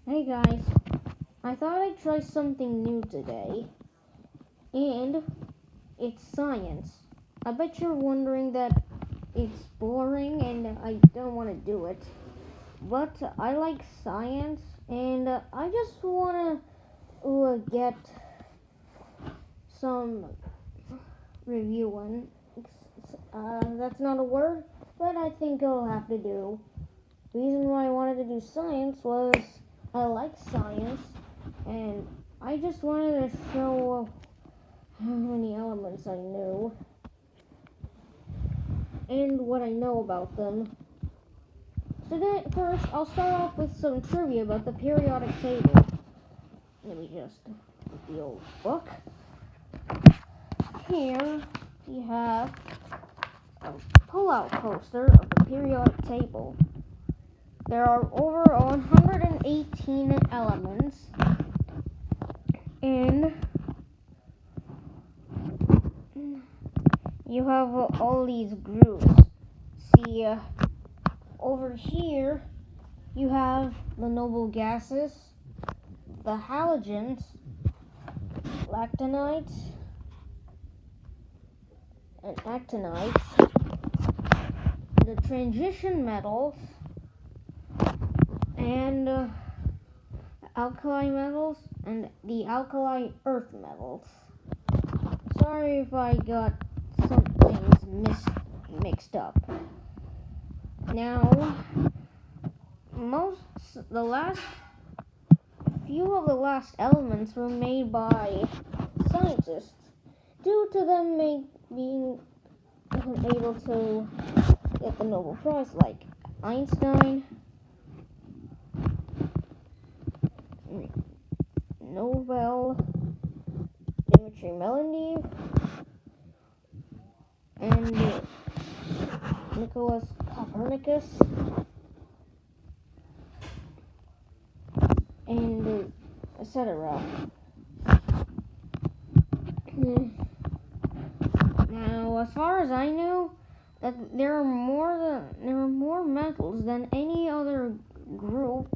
Hey guys, I thought I'd try something new today, and it's science. I bet you're wondering that it's boring and I don't want to do it, but I like science and I just want to get some reviewing. That's not a word, but I think it'll have to do. The reason why I wanted to do science was I like science and I just wanted to show how many elements I knew and what I know about them. Today, first, I'll start off with some trivia about the periodic table. Let me just get the old book. Here we have a pull-out poster of the periodic table. There are over 118 elements, and you have all these groups. See, over here, you have the noble gases, the halogens, lactonites, and actinites, the transition metals, and alkali metals, and the alkali earth metals. Sorry if I got some things mixed up. Now, few of the last elements were made by scientists due to them being able to get the Nobel Prize, like Einstein, Nobel, Dmitry Mendeleev, and Nicholas Copernicus, and etc. Now, as far as I know, that there are more metals than any other group.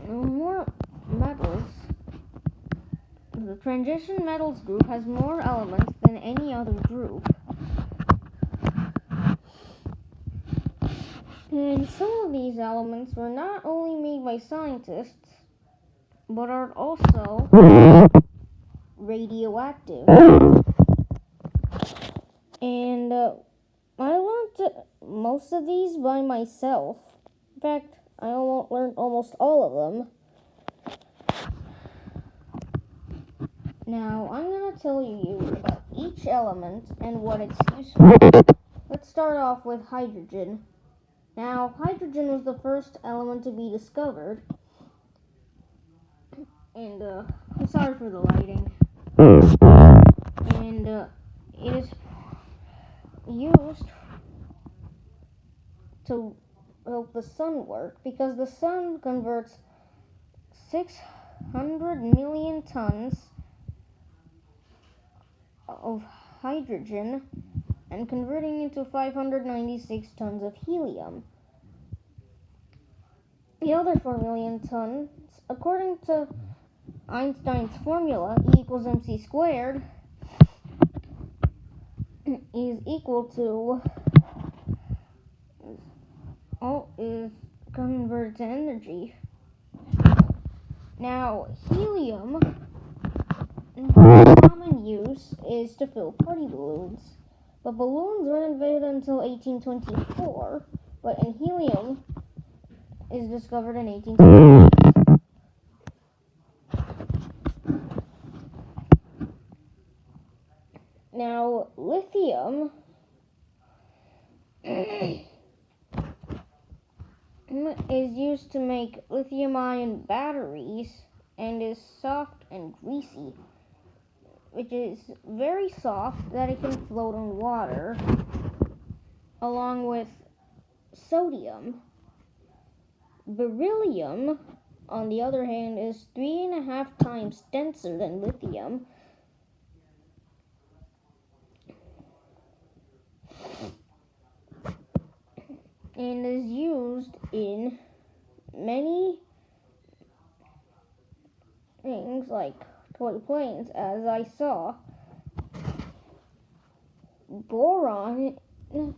There are more metals. The transition metals group has more elements than any other group. And some of these elements were not only made by scientists, but are also radioactive. And I learned most of these by myself. In fact, I learned almost all of them. Now, I'm going to tell you about each element and what it's used for. Let's start off with hydrogen. Now, hydrogen was the first element to be discovered. And, I'm sorry for the lighting. And, it is used to help the sun work because the sun converts 600 million tons of hydrogen and converting into 596 tons of helium. The other 4 million tons, according to Einstein's formula, E equals mc squared, is equal to is converted to energy. Now, helium in common use is to fill party balloons, but balloons weren't invented until 1824, and helium is discovered in 1828. Now, lithium is used to make lithium-ion batteries and is soft and greasy, which is very soft that it can float on water, along with sodium. Beryllium, on the other hand, is 3.5 times denser than lithium. And is used in many things like toy planes, as I saw. Boron is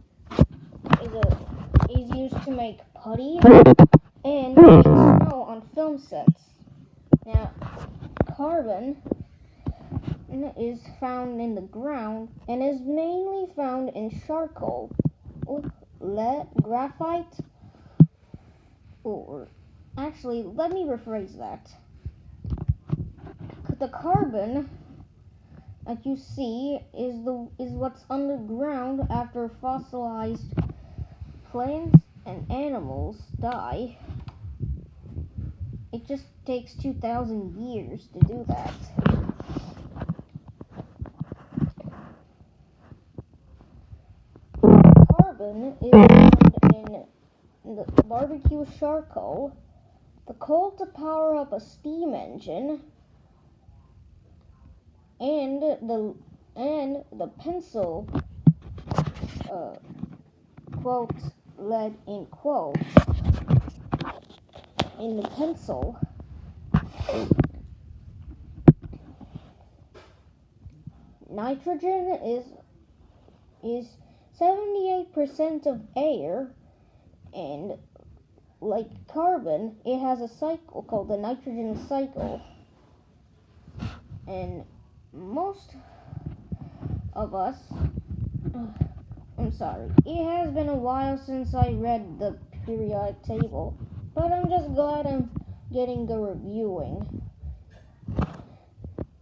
used to make putty and make snow on film sets. Now, carbon is found in the ground and is mainly found in charcoal, lead, graphite, or actually, let me rephrase that. The carbon that you see is what's underground after fossilized plants and animals die. It just takes 2,000 years to do that. Carbon is found in the barbecue charcoal, the coal to power up a steam engine, and the pencil, quote, lead in quote, in the pencil. Nitrogen is 78% of air, and like carbon, it has a cycle called the nitrogen cycle. And most of us, I'm sorry, it has been a while since I read the periodic table, but I'm just glad I'm getting the reviewing.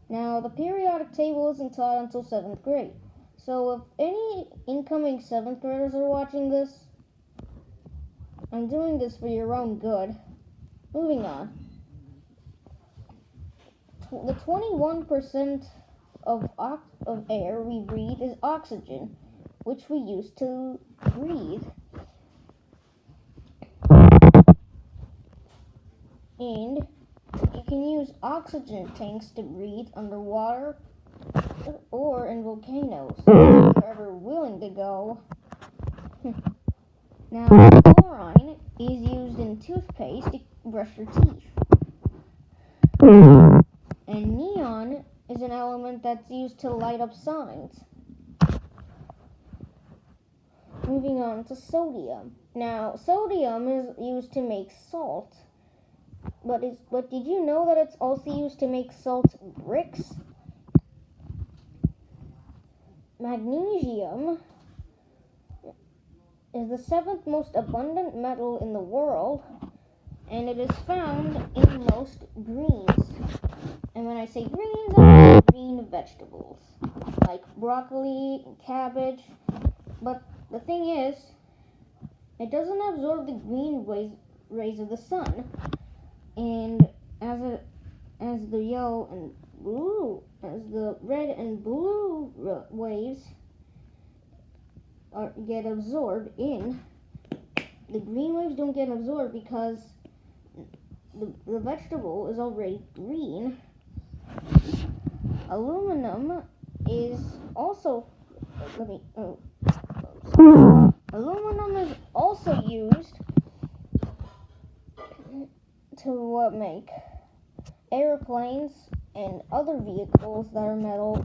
Now, the periodic table isn't taught until 7th grade, so if any incoming 7th graders are watching this, I'm doing this for your own good. Moving on. The 21% of air we breathe is oxygen, which we use to breathe. And you can use oxygen tanks to breathe underwater or in volcanoes, if you're ever willing to go. Now, chlorine is used in toothpaste to brush your teeth. And neon is an element that's used to light up signs. Moving on to sodium. Now, sodium is used to make salt. But did you know that it's also used to make salt bricks? Magnesium is the 7th most abundant metal in the world, and it is found in most greens. And when I say greens, I mean green vegetables, like broccoli and cabbage. But the thing is, it doesn't absorb the green rays of the sun, and as the yellow and blue, as the red and blue waves get absorbed in, the green waves don't get absorbed because the vegetable is already green. Aluminum is also aluminum is also used to make airplanes and other vehicles that are metal,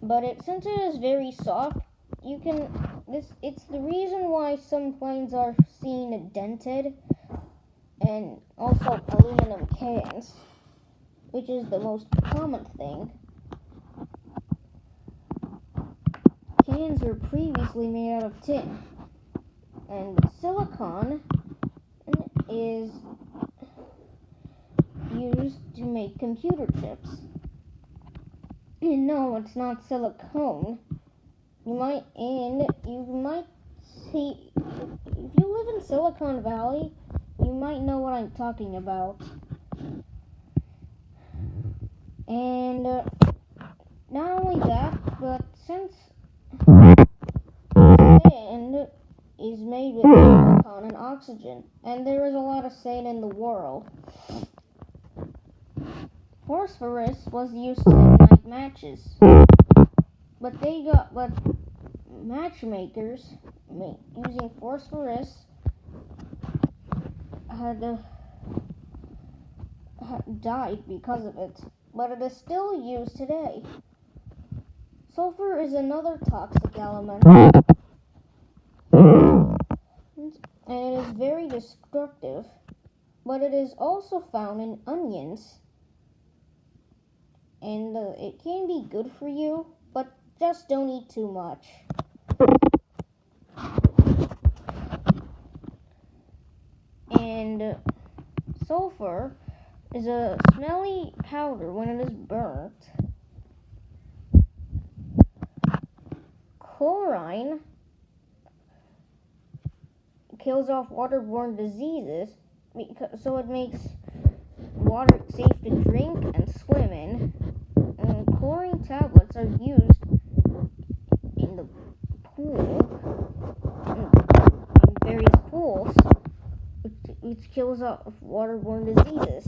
but since it is very soft, it's the reason why some planes are seen dented, and also aluminum cans, which is the most common thing. Cans were previously made out of tin, and silicon is used to make computer chips. No, it's not silicone. You might see, if you live in Silicon Valley, you might know what I'm talking about. And not only that, but since sand is made with silicon and oxygen, and there is a lot of sand in the world, phosphorus was used to ignite matches, but matchmakers using phosphorus died because of it, but it is still used today. Sulfur is another toxic element, and it is very destructive, but it is also found in onions, and it can be good for you, but just don't eat too much. And sulfur is a smelly powder when it is burnt. Chlorine kills off waterborne diseases, so it makes water safe to drink and swim in. And chlorine tablets are used in the pool, in various pools, which kills off waterborne diseases.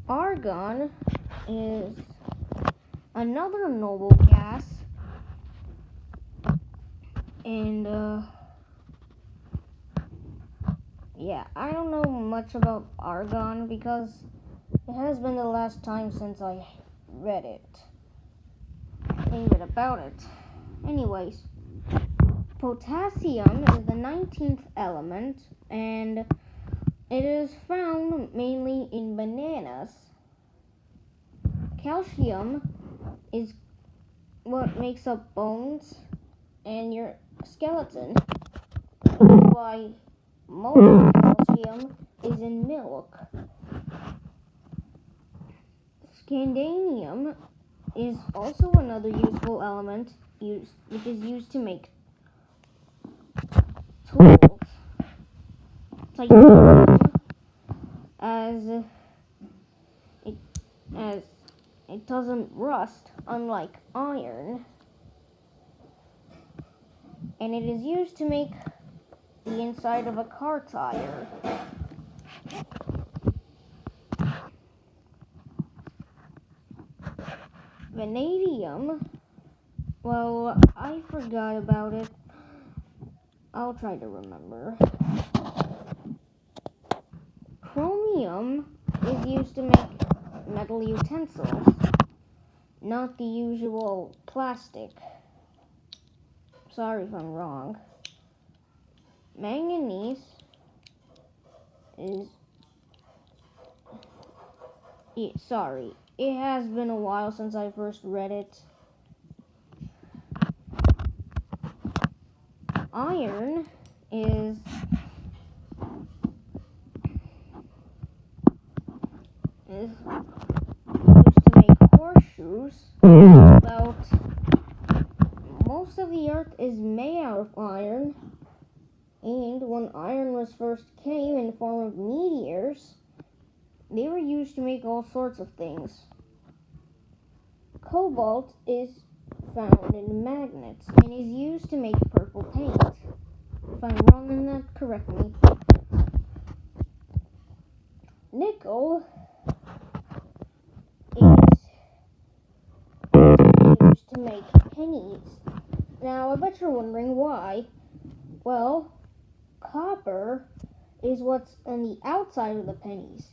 Argon is another noble gas, and yeah, I don't know much about argon because it has been the last time since I read about it. Anyways, potassium is the 19th element, and it is found mainly in bananas. Calcium is what makes up bones and your skeleton. That's why most calcium is in milk. Scandium is also another useful element which is used to make tools. Titanium, as it doesn't rust, unlike iron, and it is used to make the inside of a car tire. Vanadium, well, I forgot about it. I'll try to remember. Chromium is used to make metal utensils, not the usual plastic. Sorry if I'm wrong. Manganese is... sorry, it has been a while since I first read it. Iron is used to make horseshoes. About most of the earth is made out of iron, and when iron was first came in the form of meteors, they were used to make all sorts of things. Cobalt is found in magnets and is used to make purple paint. If I'm wrong in that, correct me. Nickel is used to make pennies. Now, I bet you're wondering why. Well, copper is what's on the outside of the pennies.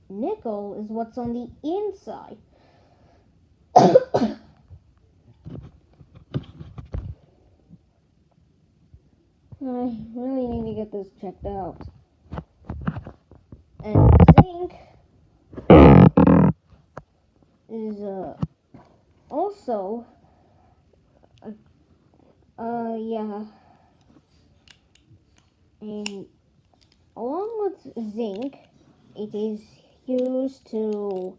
Nickel is what's on the inside. I really need to get this checked out. And zinc is also yeah. And along with zinc, it is used to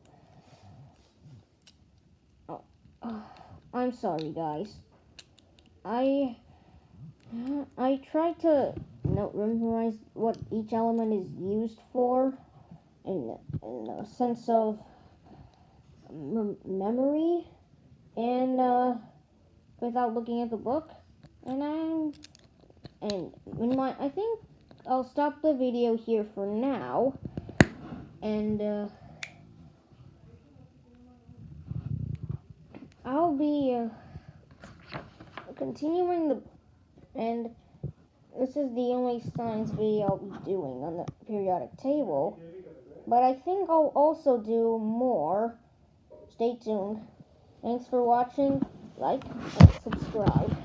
I'm sorry, guys. I tried to memorize what each element is used for in a sense of memory, and without looking at the book. I think I'll stop the video here for now, and I'll be continuing and this is the only science video I'll be doing on the periodic table. but I think I'll also do more. Stay tuned. Thanks for watching. Like and subscribe.